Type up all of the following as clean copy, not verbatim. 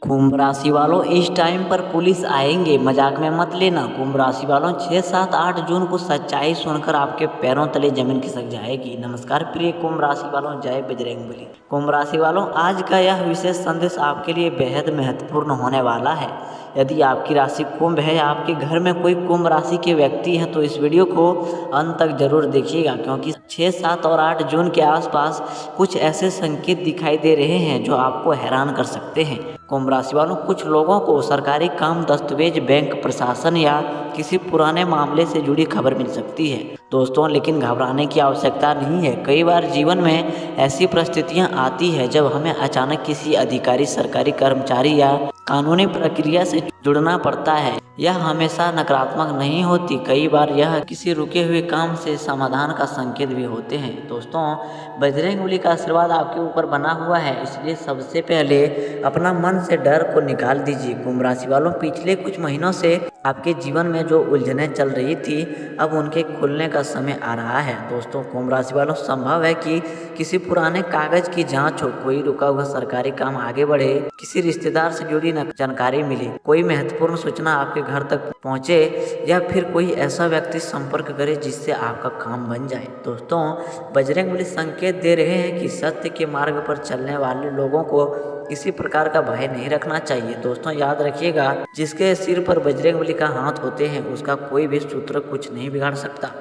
कुंभ राशि वालों, इस टाइम पर पुलिस आएंगे, मजाक में मत लेना। कुंभ राशि वालों, 6, 7, 8 जून को सच्चाई सुनकर आपके पैरों तले जमीन खिसक जाएगी। नमस्कार प्रिय कुंभ राशि वालों, जय बजरंगबली। कुंभ राशि वालों, आज का यह विशेष संदेश आपके लिए बेहद महत्वपूर्ण होने वाला है। यदि आपकी राशि कुंभ है या आपके घर में कोई कुंभ राशि के व्यक्ति हैं तो इस वीडियो को अंत तक जरूर देखिएगा, क्योंकि 6, 7 और 8 जून के आसपास कुछ ऐसे संकेत दिखाई दे रहे हैं जो आपको हैरान कर सकते हैं। कुंभ राशि वालों, कुछ लोगों को सरकारी काम, दस्तावेज, बैंक प्रशासन या किसी पुराने मामले से जुड़ी खबर मिल सकती है दोस्तों, लेकिन घबराने की आवश्यकता नहीं है। कई बार जीवन में ऐसी परिस्थितियां आती है जब हमें अचानक किसी अधिकारी, सरकारी कर्मचारी या कानूनी प्रक्रिया से जुड़ना पड़ता है। यह हमेशा नकारात्मक नहीं होती, कई बार यह किसी रुके हुए काम से समाधान का संकेत भी होते हैं। दोस्तों, बजरंगबली का आशीर्वाद आपके ऊपर बना हुआ है, इसलिए सबसे पहले अपना मन से डर को निकाल दीजिए। कुंभ राशि वालों, पिछले कुछ महीनों से आपके जीवन में जो उलझनें चल रही थी, अब उनके खुलने का समय आ रहा है। दोस्तों, कुंभ राशि वालों, संभव है कि किसी पुराने कागज की जांच हो, कोई रुका हुआ सरकारी काम आगे बढ़े, किसी रिश्तेदार से जुड़ी जानकारी मिले, कोई महत्वपूर्ण सूचना आपके घर तक पहुंचे या फिर कोई ऐसा व्यक्ति संपर्क करे जिससे आपका काम बन जाए। दोस्तों, बजरंगबली संकेत दे रहे हैं कि सत्य के मार्ग पर चलने वाले लोगों को किसी प्रकार का भय नहीं रखना चाहिए। दोस्तों, याद रखिएगा, जिसके सिर पर बजरंगबली का हाथ होते हैं उसका कोई भी सूत्र कुछ नहीं बिगाड़ सकता।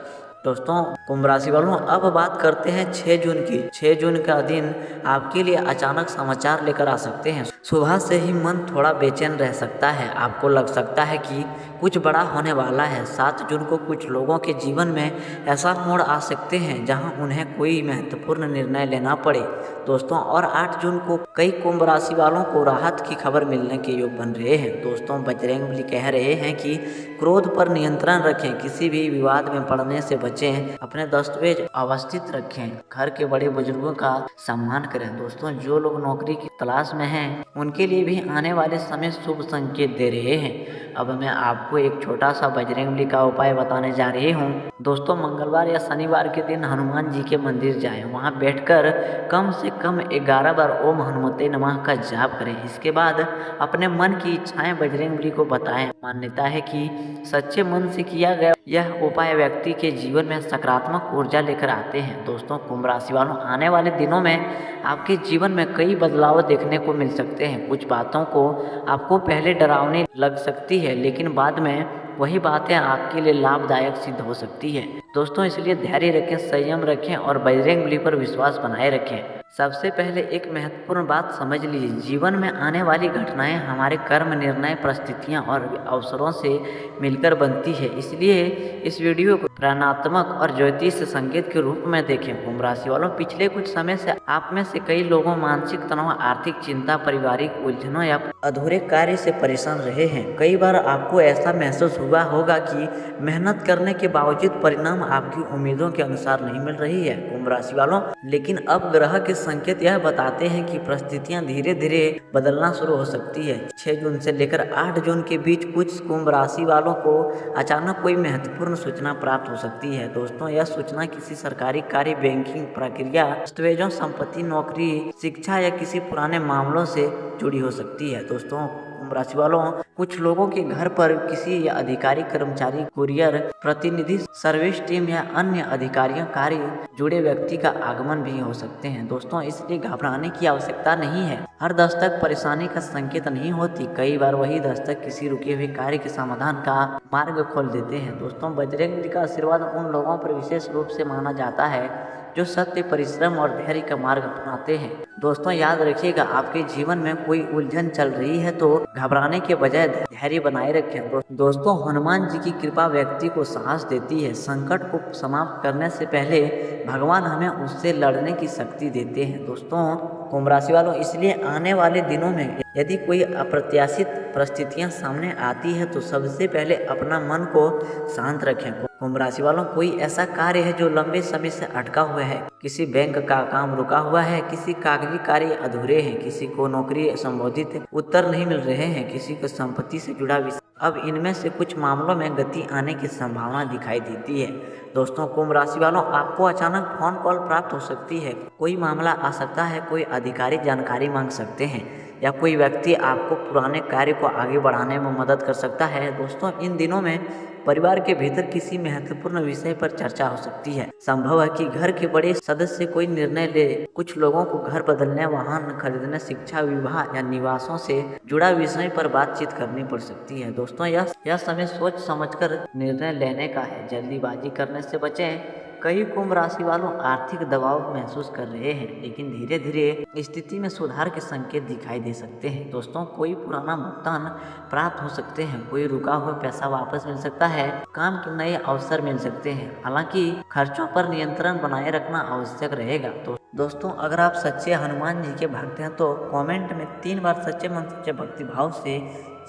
दोस्तों, कुंभ राशि वालों, अब बात करते हैं 6 जून की। 6 जून का दिन आपके लिए अचानक समाचार लेकर आ सकते हैं। सुबह से ही मन थोड़ा बेचैन रह सकता है, आपको लग सकता है कि कुछ बड़ा होने वाला है। 7 जून को कुछ लोगों के जीवन में ऐसा मोड़ आ सकते हैं जहां उन्हें कोई महत्वपूर्ण निर्णय लेना पड़े। दोस्तों, और 8 जून को कई कुंभ राशि वालों को राहत की खबर मिलने के योग बन रहे हैं। दोस्तों, बजरंगबली कह रहे हैं कि क्रोध पर नियंत्रण रखें, किसी भी विवाद में पड़ने से बचें, अपने दस्तावेज अवस्थित रखें, घर के बड़े बुजुर्गों का सम्मान करें। दोस्तों, जो लोग नौकरी की तलाश में हैं उनके लिए भी आने वाले समय शुभ संकेत दे रहे हैं। अब मैं आपको एक छोटा सा बजरंगबली का उपाय बताने जा रही हूँ। दोस्तों, मंगलवार या शनिवार के दिन हनुमान जी के मंदिर जाएं, वहाँ बैठकर कम से कम 11 बार ओम हनुमते नमः का जाप करें। इसके बाद अपने मन की इच्छाएं बजरंगबली को बताएं। मान्यता है कि सच्चे मन से किया गया यह उपाय व्यक्ति के जीवन में सकारात्मक ऊर्जा लेकर आते हैं। दोस्तों, कुंभ राशि वालों, आने वाले दिनों में आपके जीवन में कई बदलाव देखने को मिल सकते हैं। कुछ बातों को आपको पहले डरावनी लग सकती है, लेकिन बाद में वही बातें आपके लिए लाभदायक सिद्ध हो सकती है। दोस्तों, इसलिए धैर्य रखें, संयम रखें और बजरंगबली पर विश्वास बनाए रखें। सबसे पहले एक महत्वपूर्ण बात समझ लीजिए, जीवन में आने वाली घटनाएं हमारे कर्म, निर्णय, परिस्थितियां और अवसरों से मिलकर बनती है। इसलिए इस वीडियो को प्रेरणात्मक और ज्योतिष संकेत के रूप में देखें। कुंभ राशि वालों, पिछले कुछ समय से आप में से कई लोगों मानसिक तनाव, आर्थिक चिंता, पारिवारिक उलझनों या अधूरे कार्य से परेशान रहे हैं। कई बार आपको ऐसा महसूस हुआ होगा कि मेहनत करने के बावजूद परिणाम आपकी उम्मीदों के अनुसार नहीं मिल रही है। कुंभ राशि वालों, लेकिन अब ग्रह के संकेत यह बताते हैं कि परिस्थितियां धीरे धीरे बदलना शुरू हो सकती है। 6 जून से लेकर 8 जून के बीच कुछ कुंभ राशि वालों को अचानक कोई महत्वपूर्ण सूचना प्राप्त हो सकती है। दोस्तों, यह सूचना किसी सरकारी कार्य, बैंकिंग प्रक्रिया, दस्तावेजों, संपत्ति, नौकरी, शिक्षा या किसी पुराने मामलों से जुड़ी हो सकती है। दोस्तों, कुंभ राशि वालों, कुछ लोगों के घर पर किसी अधिकारी, कर्मचारी, कुरियर, प्रतिनिधि, सर्विस टीम या अन्य अधिकारियों कार्य जुड़े व्यक्ति का आगमन भी हो सकते हैं। दोस्तों, इसलिए घबराने की आवश्यकता नहीं है। हर दस्तक परेशानी का संकेत नहीं होती, कई बार वही दस्तक किसी रुके हुए कार्य के समाधान का मार्ग खोल देते हैं। दोस्तों, बजरंगबली का आशीर्वाद उन लोगों पर विशेष रूप से माना जाता है जो सत्य, परिश्रम और धैर्य का मार्ग अपनाते हैं। दोस्तों, याद रखिएगा, आपके जीवन में कोई उलझन चल रही है तो घबराने के बजाय धैर्य बनाए रखें। दोस्तों, हनुमान जी की कृपा व्यक्ति को साहस देती है। संकट को समाप्त करने से पहले भगवान हमें उससे लड़ने की शक्ति देते हैं। दोस्तों, कुंभ राशि वालों, इसलिए आने वाले दिनों में यदि कोई अप्रत्याशित परिस्थितियां सामने आती है तो सबसे पहले अपना मन को शांत रखें। कुंभ राशि वालों, कोई ऐसा कार्य है जो लंबे समय से अटका हुआ है, किसी बैंक का काम रुका हुआ है, किसी कागजी कार्य अधूरे हैं, किसी को नौकरी संबोधित उत्तर नहीं मिल रहे हैं, किसी को संपत्ति से जुड़ा विषय, अब इनमें से कुछ मामलों में गति आने की संभावना दिखाई देती है। दोस्तों, कुंभ राशि वालों, आपको अचानक फोन कॉल प्राप्त हो सकती है, कोई मामला आ सकता है, कोई अधिकारी जानकारी मांग सकते हैं या कोई व्यक्ति आपको पुराने कार्य को आगे बढ़ाने में मदद कर सकता है। दोस्तों, इन दिनों में परिवार के भीतर किसी महत्वपूर्ण विषय पर चर्चा हो सकती है। संभव है कि घर के बड़े सदस्य कोई निर्णय ले। कुछ लोगों को घर बदलने, वाहन खरीदने, शिक्षा, विवाह या निवासों से जुड़ा विषय पर बातचीत करनी पड़ सकती है। दोस्तों, यह समय सोच समझकर निर्णय लेने का है, जल्दीबाजी करने से बचें। कई कुंभ राशि वालों आर्थिक दबाव महसूस कर रहे हैं, लेकिन धीरे धीरे स्थिति में सुधार के संकेत दिखाई दे सकते हैं। दोस्तों, कोई पुराना भुगतान प्राप्त हो सकते हैं, कोई रुका हुआ पैसा वापस मिल सकता है, काम के नए अवसर मिल सकते हैं। हालांकि खर्चों पर नियंत्रण बनाए रखना आवश्यक रहेगा। तो दोस्तों, अगर आप सच्चे हनुमान जी के भक्त हैं तो कमेंट में 3 बार सच्चे मन सच्चे भक्ति भाव से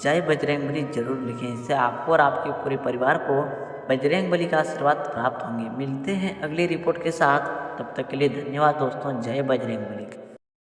जय बजरंगबली जरूर लिखें। इससे आपको और आपके पूरे परिवार को बजरंगबली का आशीर्वाद प्राप्त होंगे। मिलते हैं अगली रिपोर्ट के साथ, तब तक के लिए धन्यवाद दोस्तों। जय बजरंगबली।